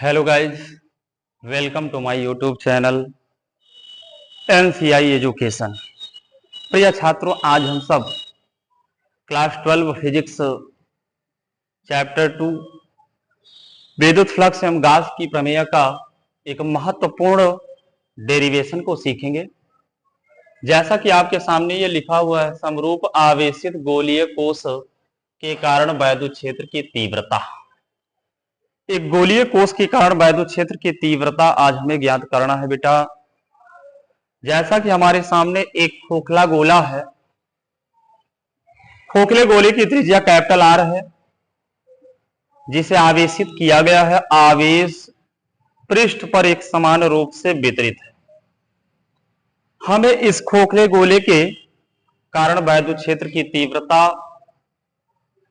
Hello guys, welcome to my YouTube channel NCI education. प्रिय छात्रों, आज हम सब क्लास 12 फिजिक्स चैप्टर 2 विद्युत फ्लक्स एवं गास की प्रमेय का एक महत्वपूर्ण डेरिवेशन को सीखेंगे। जैसा कि आपके सामने ये लिखा हुआ है, समरूप आवेशित गोलीय कोश के कारण वैद्युत क्षेत्र की तीव्रता। एक गोलीय कोश के कारण वैद्युत क्षेत्र की तीव्रता आज हमें ज्ञात करना है बेटा। जैसा कि हमारे सामने एक खोखला गोला है, खोखले गोले की त्रिज्या कैपिटल आर है, जिसे आवेशित किया गया है। आवेश पृष्ठ पर एक समान रूप से वितरित है। हमें इस खोखले गोले के कारण वैद्युत क्षेत्र की तीव्रता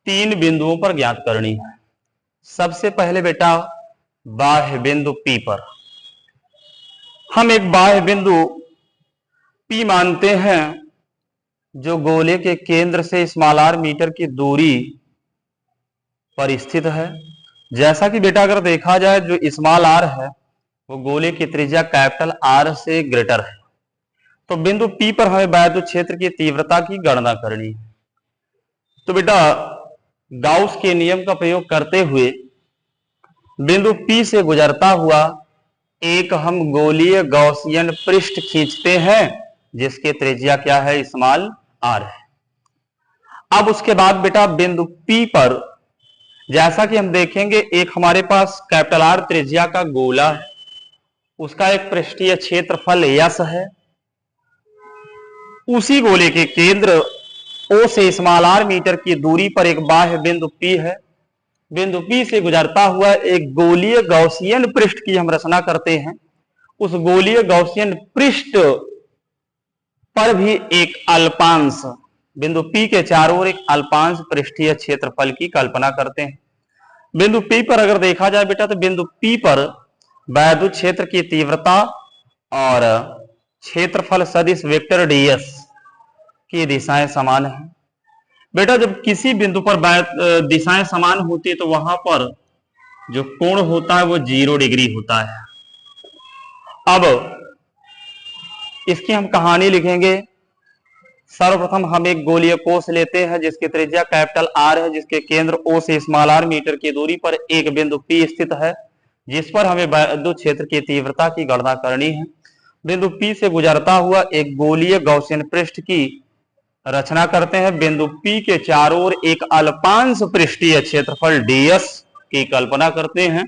3 बिंदुओं पर ज्ञात करनी है। सबसे पहले बेटा बाह्य बिंदु P पर हम एक बाह्य बिंदु P मानते हैं, जो गोले के केंद्र से r मीटर की दूरी पर स्थित है। जैसा कि बेटा अगर देखा जाए, जो r है वो गोले की त्रिज्या कैपिटल R से ग्रेटर है। तो बिंदु P पर हमें वैद्युत क्षेत्र की तीव्रता की गणना करनी है। तो बेटा गाउस के नियम का प्रयोग करते हुए बिंदु P से गुजरता हुआ एक हम गोलीय गॉसियन पृष्ठ खींचते हैं, जिसके त्रिज्या क्या है, r है। अब उसके बाद बेटा बिंदु P पर जैसा कि हम देखेंगे, एक हमारे पास कैपिटल R त्रिज्या का गोला है, उसका एक पृष्ठीय क्षेत्रफल यस है। उसी गोले के केंद्र O से r मीटर की दूरी पर एक बाह्य बिंदु P है। बिंदु P से गुजरता हुआ एक गोलीय गॉसियन पृष्ठ की हम रचना करते हैं। उस गोलीय गॉसियन पृष्ठ पर भी एक अल्पांश, बिंदु P के चारों ओर एक अल्पांश पृष्ठीय क्षेत्रफल की कल्पना करते हैं। बिंदु P पर अगर देखा जाए बेटा, तो बिंदु P पर वैद्युत क्षेत्र की तीव्रता और क्षेत्रफल सदिश वेक्टर ds की दिशाएं समान है। बेटा जब किसी बिंदु पर दिशाएं समान होती है, तो वहां पर जो कोण होता है वो 0 डिग्री होता है। अब इसकी हम कहानी लिखेंगे। सर्वप्रथम हम एक गोलीय कोश लेते हैं, जिसकी त्रिज्या कैपिटल R है, जिसके केंद्र O से r मीटर की दूरी पर एक बिंदु P स्थित है, जिस पर हमें वैद्युत क्षेत्र की तीव्रता की गणना करनी है। बिंदु P से गुजरता हुआ एक गोलीय गॉसियन पृष्ठ की रचना करते हैं। बिंदु P के चारों ओर एक अल्पांश पृष्ठीय क्षेत्रफल ds की कल्पना करते हैं।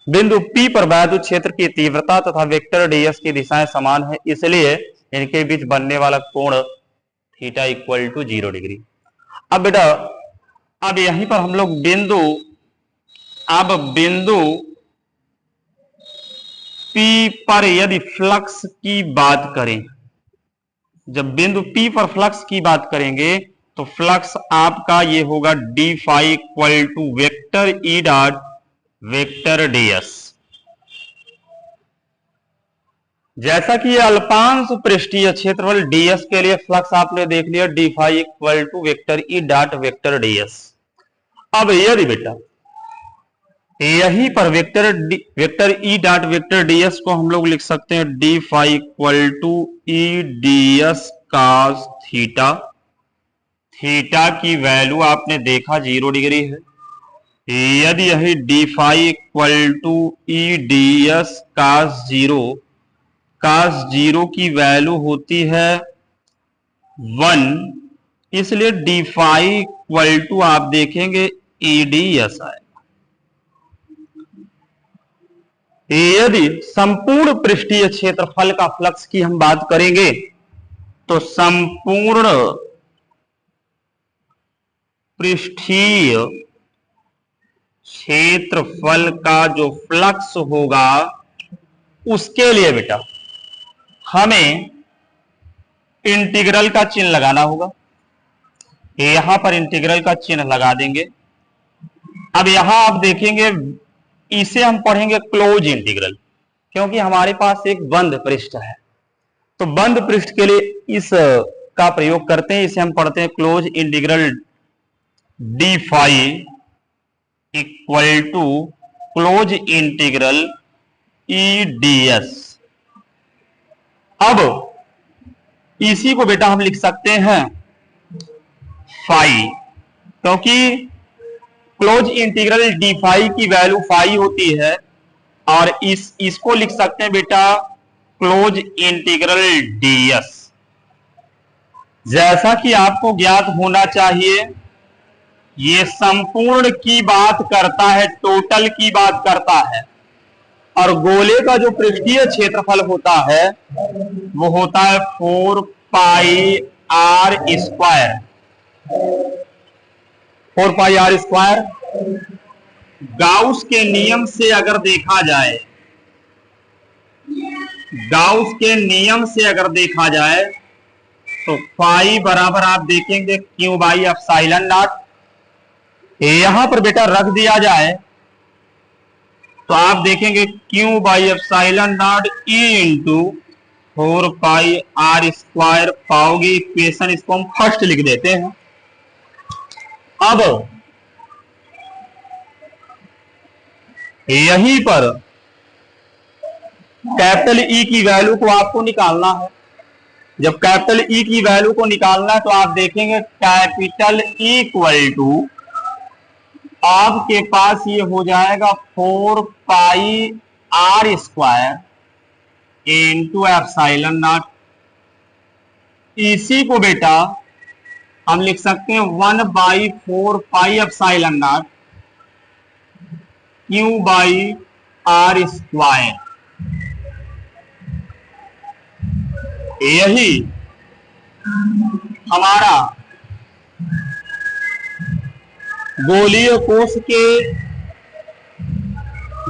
बिंदु P पर वैद्युत क्षेत्र की तीव्रता तथा वेक्टर ds की दिशाएं समान है, इसलिए इनके बीच बनने वाला कोण थीटा इक्वल टू 0 डिग्री। अब बेटा अब यहीं पर हम लोग बिंदु P पर यदि फ्लक्स की बात करें, जब बिंदु P पर फ्लक्स की बात करेंगे, तो फ्लक्स आपका ये होगा D phi equal to vector E dot vector ds। जैसा कि ये अल्पांश पृष्ठीय क्षेत्रफल ds के लिए फ्लक्स आपने देख लिया, D phi equal to vector E dot vector ds। अब यदि बेटा यहीं पर vector E dot vector ds को हम लोग लिख सकते हैं D phi equal to E ds cos theta. Theta की वैल्यू आपने देखा 0 डिग्री है। यदि यही D phi equal to E ds cos 0 की वैल्यू होती है 1, इसलिए डी फाई इक्वल टू आप देखेंगे eds आएगा। यदि संपूर्ण पृष्ठीय क्षेत्रफल का फ्लक्स की हम बात करेंगे, तो संपूर्ण पृष्ठीय क्षेत्रफल का जो फ्लक्स होगा, उसके लिए बेटा हमें इंटीग्रल का चिन्ह लगाना होगा। यहां पर इंटीग्रल का चिन्ह लगा देंगे। अब यहां आप देखेंगे, इसे हम पढ़ेंगे क्लोज इंटीग्रल, क्योंकि हमारे पास एक बंद पृष्ठ है। तो बंद पृष्ठ के लिए इस का प्रयोग करते हैं। इसे हम पढ़ते हैं close integral D phi equal to close integral EDS। अब इसी को बेटा हम लिख सकते हैं फाई, क्योंकि क्लोज इंटीग्रल डी फाई की वैल्यू फाई होती है, और इसको लिख सकते हैं बेटा क्लोज इंटीग्रल DS। जैसा कि आपको ज्ञात होना चाहिए, ये संपूर्ण की बात करता है, टोटल की बात करता है, और गोले का जो पृष्ठीय क्षेत्रफल होता है वो होता है 4 pi are square. 4 pi are square. Gauss के नियम से अगर देखा जाए, गाउस के नियम से अगर देखा जाए तो फाई बराबर आप देखेंगे क्यू बाई एप्सिलॉन नॉट। यहां पर बेटा रख दिया जाए तो आप देखेंगे Q by epsilon naught E into 4 pi are square पाओगे इक्वेशन। इसको हम फर्स्ट लिख देते हैं। अब यहीं पर कैपिटल ई की वैल्यू को आपको निकालना है। जब कैपिटल ई की वैल्यू को निकालना है तो आप देखेंगे कैपिटल इक्वल टू आपके पास ये हो जाएगा 4 pi are square into epsilon naught. इसी को बेटा हम लिख सकते हैं 1/4 pi epsilon naught Q by are square. यही हमारा गोलीय कोश के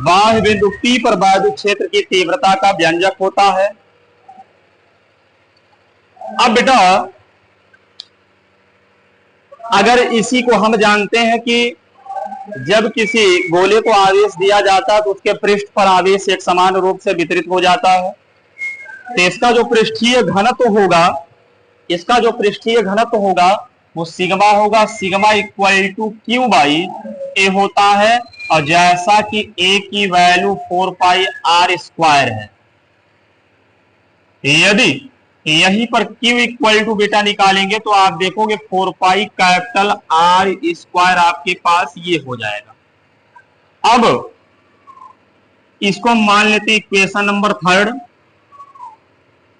बाह्य बिंदु P पर वैद्युत क्षेत्र की तीव्रता का व्यंजक होता है। अब बेटा अगर इसी को हम जानते हैं कि जब किसी गोले को आवेश दिया जाता है तो उसके पृष्ठ पर आवेश एक समान रूप से वितरित हो जाता है, तो इसका जो पृष्ठीय घनत्व होगा, इसका जो पृष्ठीय घनत्व होगा वो सिग्मा होगा। Sigma equal to q by a होता है, और जैसा कि ए की वैल्यू 4 पाई आर स्क्वायर है, यदि यहीं पर क्यू इक्वल टू बेटा निकालेंगे तो आप देखोगे 4 पाई कैपिटल आर स्क्वायर आपके पास ये हो जाएगा। अब इसको मान लेते हैं इक्वेशन नंबर 3।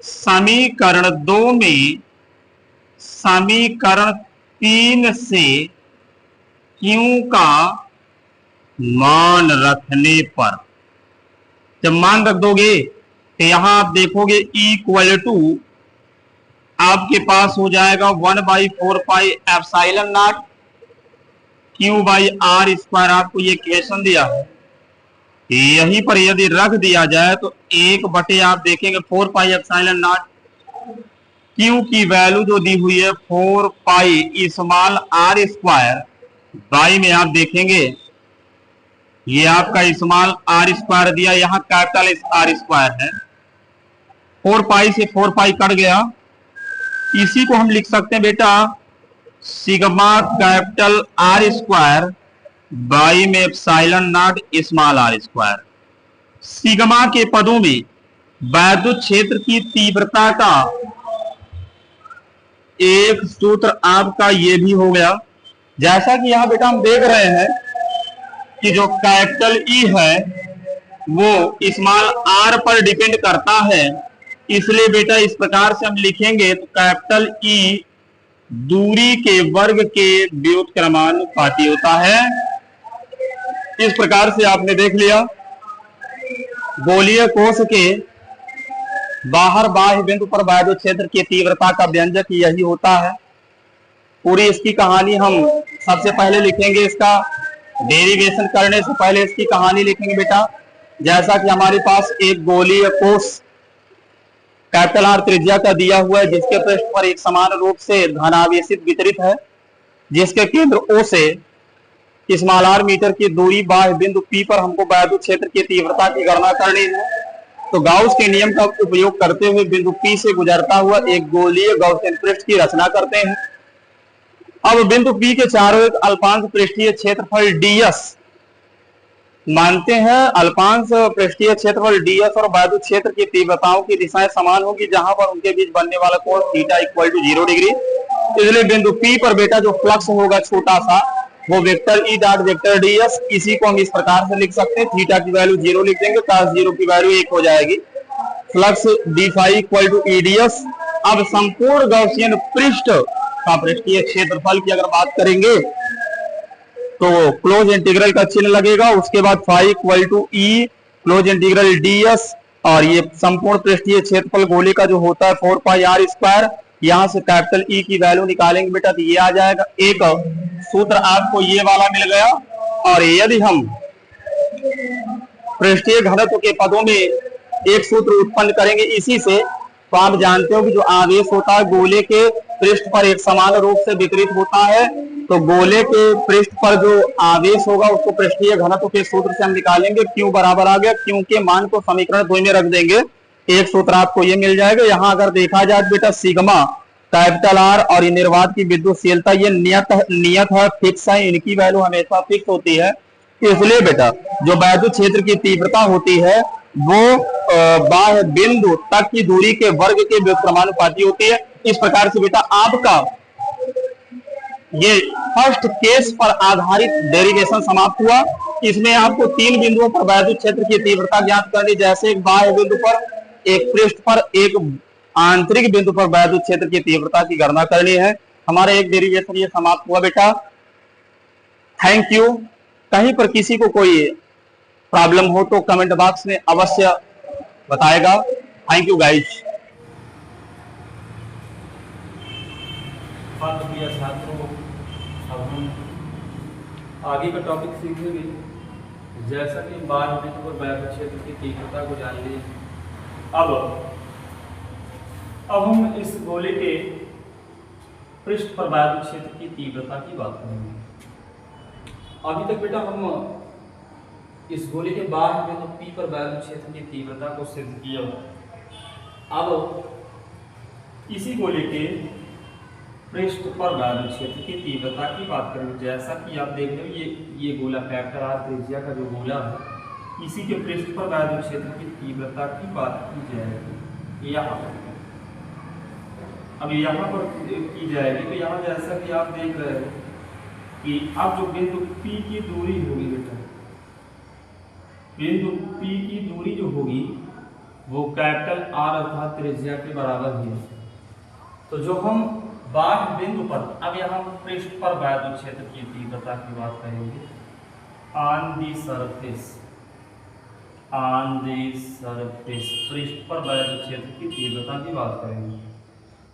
समीकरण 2 में समीकरण 3 से क्यू का मान रखने पर, जब मान रख दोगे तो यहां आप देखोगे इक्वल टू आपके पास हो जाएगा 1/4 pi epsilon naught Q by are square. आपको ये इक्वेशन दिया है, यहीं पर यदि रख दिया जाए तो 1/, आप देखेंगे 4 पाई एप्सिलॉन नॉट क्यू की वैल्यू जो दी हुई है 4 pi small are square, by में आप देखेंगे ये आपका स्मॉल आर स्क्वायर दिया, यहां कैपिटल आर स्क्वायर है। 4 पाई से 4 पाई कट गया। इसी को हम लिख सकते हैं बेटा sigma capital r square by में epsilon naught small are square. Sigma के पदों में वैद्युत क्षेत्र की तीव्रता का एक सूत्र आपका ये भी हो गया। जैसा कि यहां बेटा हम देख रहे हैं कि जो कैपिटल ई है वो स्मॉल आर पर डिपेंड करता है, इसलिए बेटा इस प्रकार से हम लिखेंगे तो कैपिटल ई दूरी के वर्ग के व्युत्क्रमानुपाती होता है। इस प्रकार से आपने देख लिया गोलीय कोश के बाहर बाह्य बिंदु पर वैद्युत क्षेत्र की तीव्रता का व्यंजक यही होता है। पूरी इसकी कहानी हम सबसे पहले लिखेंगे, इसका डेरिवेशन करने से पहले इसकी कहानी लिखेंगे बेटा। जैसा कि हमारे पास एक गोलीय कोश कैपिटल आर त्रिज्या का दिया हुआ है, जिसके पृष्ठ पर एक समान रूप से धनावेशित वितरित है, जिसके केंद्र O से स्मॉल आर मीटर की दूरी बाह्य बिंदु P पर हमको वैद्युत क्षेत्र की तीव्रता की गणना करनी है। तो गाउस के नियम का उपयोग करते हुए बिंदु P से गुजरता हुआ एक गोलीय गॉसियन पृष्ठ की रचना करते हैं। अब बिंदु P के चारों एक अल्पांश पृष्ठीय क्षेत्रफल ds मानते हैं अल्पांश पृष्ठीय क्षेत्रफल ds और वायु क्षेत्र की तीव्रताओं की दिशाएं समान होगी जहां पर उनके बीच बनने वाला कोण थीटा इक्वल टू 0 डिग्री। इसलिए बिंदु P पर बेटा जो फ्लक्स होगा छोटा सा वो vector E dot vector ds, इसी को हम इस प्रकार से लिख सकते हैं, थीटा की वैल्यू 0 लिख देंगे, cos 0 की वैल्यू 1 हो जाएगी, flux d phi equal to eds। अब संपूर्ण गॉसियन पृष्ठ का पृष्ठीय क्षेत्रफल की अगर बात करेंगे तो क्लोज इंटीग्रल का चिन्ह लगेगा, उसके बाद phi equal to E close integral ds, और ये संपूर्ण पृष्ठीय क्षेत्रफल गोले का जो होता है 4 पाई r स्क्वायर। यहां से कैपिटल E की वैल्यू निकालेंगे बेटा तो ये आ जाएगा, एक सूत्र आपको ये वाला मिल गया। और यदि हम पृष्ठीय घनत्व के पदों में एक सूत्र उत्पन्न करेंगे इसी से, तो आप जानते हो कि जो आवेश होता है गोले के पृष्ठ पर एक समान रूप से वितरित होता है, तो गोले के पृष्ठ पर जो आवेश होगा उसको पृष्ठीय घनत्व के सूत्र से हम निकालेंगे। क्यू बराबर आ गया, क्यू के मान को समीकरण 2 में रख देंगे, एक सूत्र आपको ये मिल जाएगा। यहाँ अगर देखा जाए बेटा सिग्मा कैपिटल आर और निर्वात की विद्युतशीलता ये नियत है, फिक्स है, इनकी वैल्यू हमेशा फिक्स होती है। इसलिए बेटा जो वैद्युत क्षेत्र की तीव्रता होती है वो बाह्य बिंदु तक की दूरी के वर्ग के व्युत्क्रमानुपाती होती है। इस प्रकार से बेटा आपका ये फर्स्ट केस पर आधारित डेरिवेशन समाप्त हुआ। इसमें आपको 3 बिंदुओं पर वैद्युत क्षेत्र की तीव्रता ज्ञात करनी, जैसे एक बाह्य बिंदु पर, एक पृष्ठ पर, एक आंतरिक बिंदु पर वैद्युत क्षेत्र की तीव्रता की गणना करनी है। हमारा एक डेरिवेशन ये समाप्त हुआ बेटा। Thank you. कहीं पर किसी को कोई प्रॉब्लम हो तो कमेंट बॉक्स में अवश्य बताएगा। Thank you guys. प्रिय छात्रों, अब हम आगे का टॉपिक सीखेंगे। जैसा कि बाह्य बिंदु पर वैद्युत क्षेत्र की तीव्रता को जान ली, अब हम इस गोले के पृष्ठ पर वैद्युत क्षेत्र की तीव्रता की बात करेंगे। अभी तक बेटा हम इस गोले के बाह्य बिंदु P पर वैद्युत क्षेत्र की तीव्रता को सिद्ध किया। अब इसी गोले के पृष्ठ पर वैद्युत क्षेत्र की तीव्रता की बात करेंगे। जैसा कि आप देख रहे हो ये गोला कैपिटल R त्रिज्या का जो गोला है, इसी के पृष्ठ पर वैद्युत क्षेत्र की तीव्रता की बात की जाएगी यहाँ पर। अब यहाँ पर की जाएगी तो यहाँ जैसा कि आप देख रहे हो कि अब जो बिंदु P की दूरी होगी बेटा, बिंदु P की दूरी जो होगी वो कैपिटल R अर्थात त्रिज्या के बराबर ही है। तो जो हम बाह्य बिंदु पर, अब यहाँ पृष्ठ पर वैद्युत क्षेत्र की तीव्रता की बात करेंगे। On the surface, on the surface, पृष्ठ पर वैद्युत क्षेत्र की तीव्रता की बात करेंगे।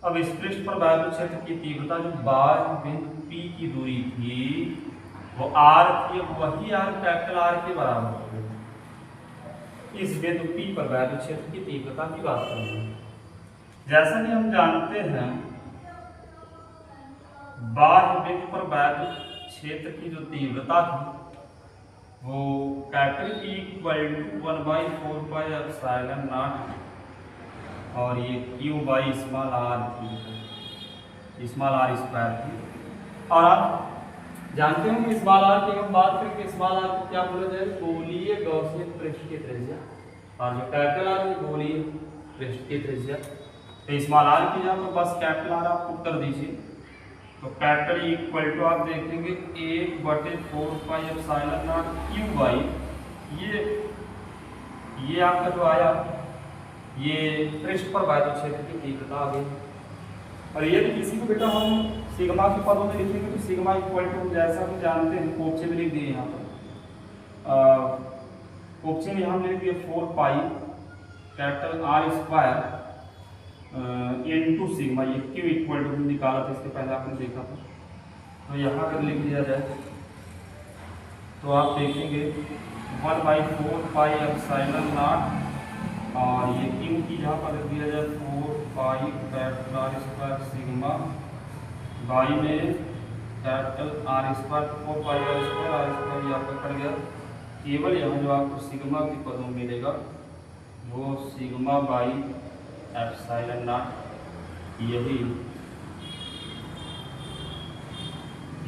अब इस पृष्ठ पर वैद्युत क्षेत्र की तीव्रता जो बाह्य बिंदु P की दूरी थी वो R थी, वही R कैपिटल R के बराबर होगी। इस बिंदु P पर वैद्युत क्षेत्र की तीव्रता की बात करेंगे। जैसा कि हम जानते हैं बाह्य बिंदु पर वैद्युत क्षेत्र की जो तीव्रता थी वो capital E equal to 1/4 pi epsilon naught, और ये Q बाई स्मॉल r थी, स्मॉल r स्क्वायर थी। और आप जानते हो कि स्मॉल r की हम बात करें कि स्मॉल r को क्या बोला जाए, गोलीय गॉसियन पृष्ठ की त्रिज्या, और जो कैपिटल R है गोलीय पृष्ठ की त्रिज्या। तो स्मॉल r की जगह पर बस कैपिटल R आप पुट कर दीजिए, तो कैपिटल E इक्वल टू आप देखेंगे 1/4 pi epsilon not Q by, ये आपका जो आया ये पृष्ठ पर वैद्युत क्षेत्र की तीव्रता आ गई। और यदि किसी को बेटा हम सिग्मा के पदों में लिखेंगे तो सिग्मा इक्वल टू, जैसा कि जानते हैं कोप्चे में लिख दिए, यहाँ पर कोप्चे में हम लिख दिए 4 pi capital R square into sigma, ये Q इक्वल टू निकाला था, इसके पहले आपने देखा था। तो यहाँ अगर लिख दिया जाए तो आप देखेंगे 1/4 पाई एप्सिलॉन नॉट, और ये Q की जहाँ पर लिख दिया जाए 4 pi capital R square sigma by में कैपिटल R स्क्वायर, 4 पाई R स्क्वायर ये आपका कट गया। केवल यहाँ जो आपको सिग्मा के पदों में मिलेगा वो सिग्मा बाई एप्सिलॉन नॉट, यही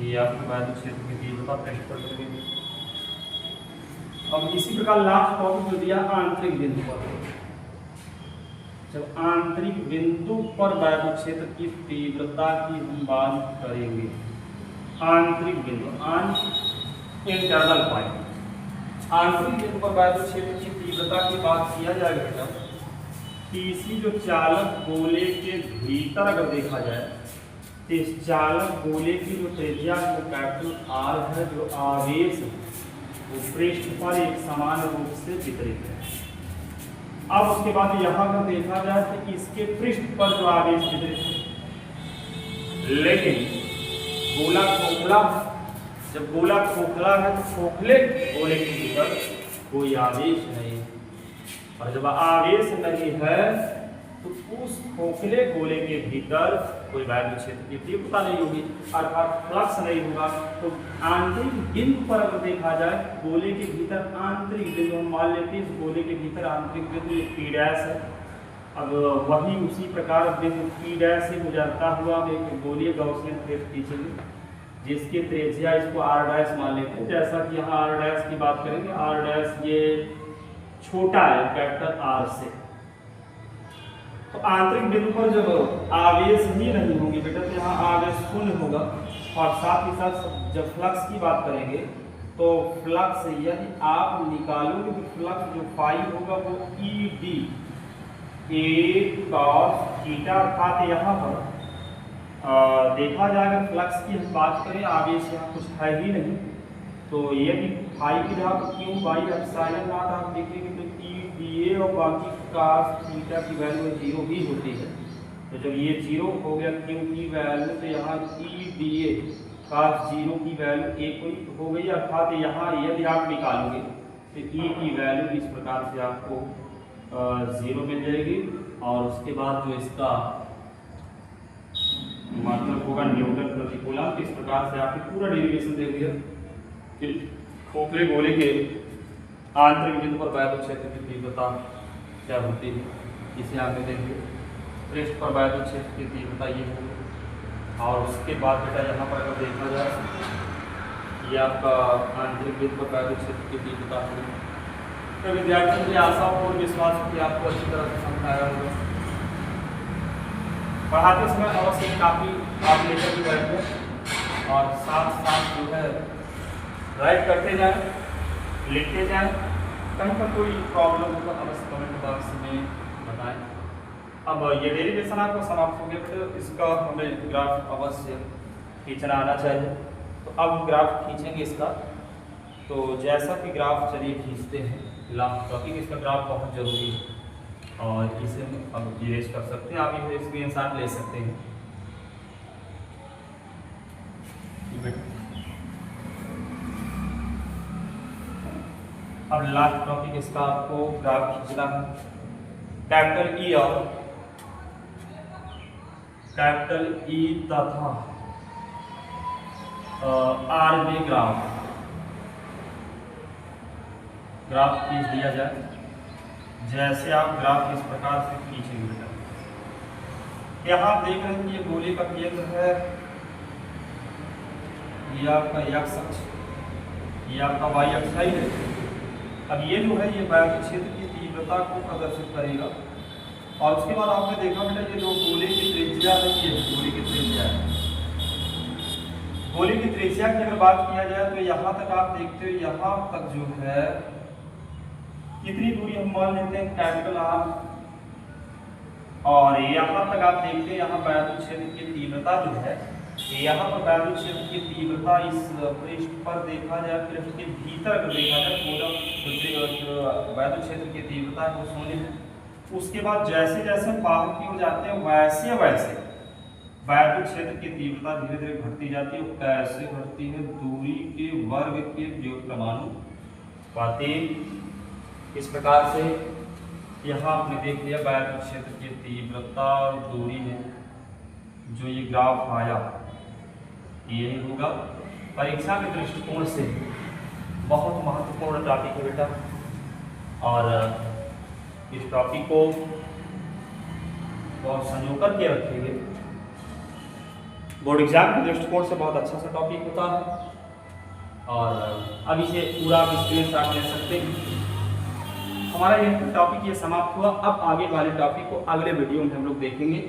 ये आपको वैद्युत क्षेत्र की तीव्रता पृष्ठ पर मिलेगी। अब इसी प्रकार लास्ट टॉपिक जो दिया आंतरिक बिंदु पर। जब आंतरिक बिंदु पर वायु क्षेत्र की तीव्रता की हम बात करेंगे, आंतरिक बिंदु इंटरनल पॉइंट, आंतरिक बिंदु पर वायु क्षेत्र की तीव्रता की बात किया जाएगा बेटा, किसी जो चालक गोले के भीतर अगर देखा जाए तो इस चालक गोले की जो त्रिज्या जो कैपिटल आर है, जो आवेश वो पृष्ठ पर एक समान रूप से वितरित है। अब उसके बाद यहाँ पर देखा जाए तो इसके पृष्ठ पर जो आवेश वितरित है, लेकिन गोला खोखला, जब गोला खोखला है तो खोखले गोले के भीतर कोई आवेश नहीं है, और जब आवेश नहीं है तो उस खोखले गोले के भीतर कोई वायु क्षेत्र की तीव्रता नहीं होगी, अर्थात फ्लक्स नहीं होगा। तो आंतरिक बिंदु पर अगर देखा जाए, गोले के भीतर आंतरिक बिंदु हम मान लेते हैं, इस गोले के भीतर आंतरिक बिंदु P' है। अब वही उसी प्रकार बिंदु P' से गुजरता हुआ एक गोलीय गॉसियन प्लेट खींचेंगे, जिसकी त्रिज्या इसको R' मान लेते हैं। जैसा कि यहाँ R' की बात करेंगे, R' ये छोटा है कैपिटल R से। तो आंतरिक बिंदु पर जब आवेश ही नहीं होंगे बेटा, तो यहाँ आवेश शून्य होगा, और साथ ही साथ जब फ्लक्स की बात करेंगे तो फ्लक्स यदि आप निकालोगे तो फ्लक्स जो फाई होगा वो ED A cos थीटा, अर्थात यहाँ पर देखा जाएगा फ्लक्स की हम बात करें, आवेश यहाँ कुछ है ही नहीं, तो यदि फाई की जगह क्यू बाई एप्सिलॉन नॉट आप देखेंगे तो EDA और बाकी cos थीटा की वैल्यू 0 ही होती है। तो जब ये 0 हो गया क्यू की वैल्यू, तो यहाँ EDA cos 0 की वैल्यू 1 हो गई, अर्थात यहाँ यदि आप निकालोगे तो E की वैल्यू इस प्रकार से आपको 0 मिल जाएगी, और उसके बाद जो इसका मतलब होगा न्यूटन प्रति कूलम। इस प्रकार से आपकी पूरा डेरिवेशन देख लिया कि खोखले गोले के आंतरिक बिंदु पर वायु क्षेत्र की तीव्रता क्या होती है, इसे आगे देंगे। पृष्ठ पर वायु क्षेत्र की तीव्रता ये होगी, और उसके बाद बेटा यहाँ पर अगर देखा जाए ये आपका आंतरिक बिंदु पर वायु क्षेत्र की तीव्रता होगी। तो विद्यार्थियों की आशा और विश्वास कि आपको अच्छी तरह से समझ आया होगा। पढ़ाते समय अवश्य काफ़ी आप लेकर के बैठे और साथ साथ जो है राइट करते जाएं, लिखते जाएं। कहीं पर कोई प्रॉब्लम हो तो अवश्य कमेंट बॉक्स में बताएं। अब ये डेरिवेशन आपको समाप्त हो गया, तो इसका हमें ग्राफ अवश्य खींचना आना चाहिए। तो अब ग्राफ खींचेंगे इसका, तो जैसा कि ग्राफ चलिए खींचते हैं। लास्ट टॉपिक इसका ग्राफ बहुत जरूरी है, और इसे अब इरेज कर सकते हैं, आप इसे स्क्रीनशॉट ले सकते हैं। अब लास्ट टॉपिक इसका आपको ग्राफ खींचना है। कैपिटल ई और कैपिटल ई तथा आर में ग्राफ खींच दिया जाए। जैसे आप ग्राफ इस प्रकार से खींचेंगे, यहाँ आप देख रहे हैं कि ये गोले का केंद्र है, ये आपका एक्स अक्ष, ये आपका वाई अक्ष है। अब ये जो है ये वायु क्षेत्र की तीव्रता को प्रदर्शित करेगा, और उसके बाद आपने देखा बेटा ये जो गोले की त्रिज्या है, ये गोले की त्रिज्या है। गोले की त्रिज्या की अगर बात किया जाए तो यहाँ तक आप देखते हो, यहाँ तक जो है कितनी दूरी हम मान लेते हैं कैपिटल आर, और यहाँ तक आप देखते हैं यहाँ वायु क्षेत्र की तीव्रता जो है, यहाँ पर वायु क्षेत्र की तीव्रता इस पृष्ठ पर देखा जाए, पृष्ठ के भीतर अगर देखा जाए पूरा वायु क्षेत्र की तीव्रता है वो शून्य है। उसके बाद जैसे जैसे बाहर की ओर जाते हैं वैसे वैसे वायु क्षेत्र की तीव्रता धीरे धीरे घटती जाती है। कैसे घटती है? दूरी के वर्ग के व्युत्क्रमानुपाती। इस प्रकार से यहाँ आपने देख लिया वायु क्षेत्र की तीव्रता और दूरी में जो ये ग्राफ आया यही होगा। परीक्षा के दृष्टिकोण से बहुत महत्वपूर्ण टॉपिक है बेटा, और इस टॉपिक को बहुत संजो कर के रखेंगे। बोर्ड एग्जाम के दृष्टिकोण से बहुत अच्छा सा टॉपिक होता है, और अब इसे पूरा आप स्क्रीनशॉट ले सकते हैं। हमारा यह टॉपिक ये समाप्त हुआ। अब आगे वाले टॉपिक को अगले वीडियो में हम लोग देखेंगे।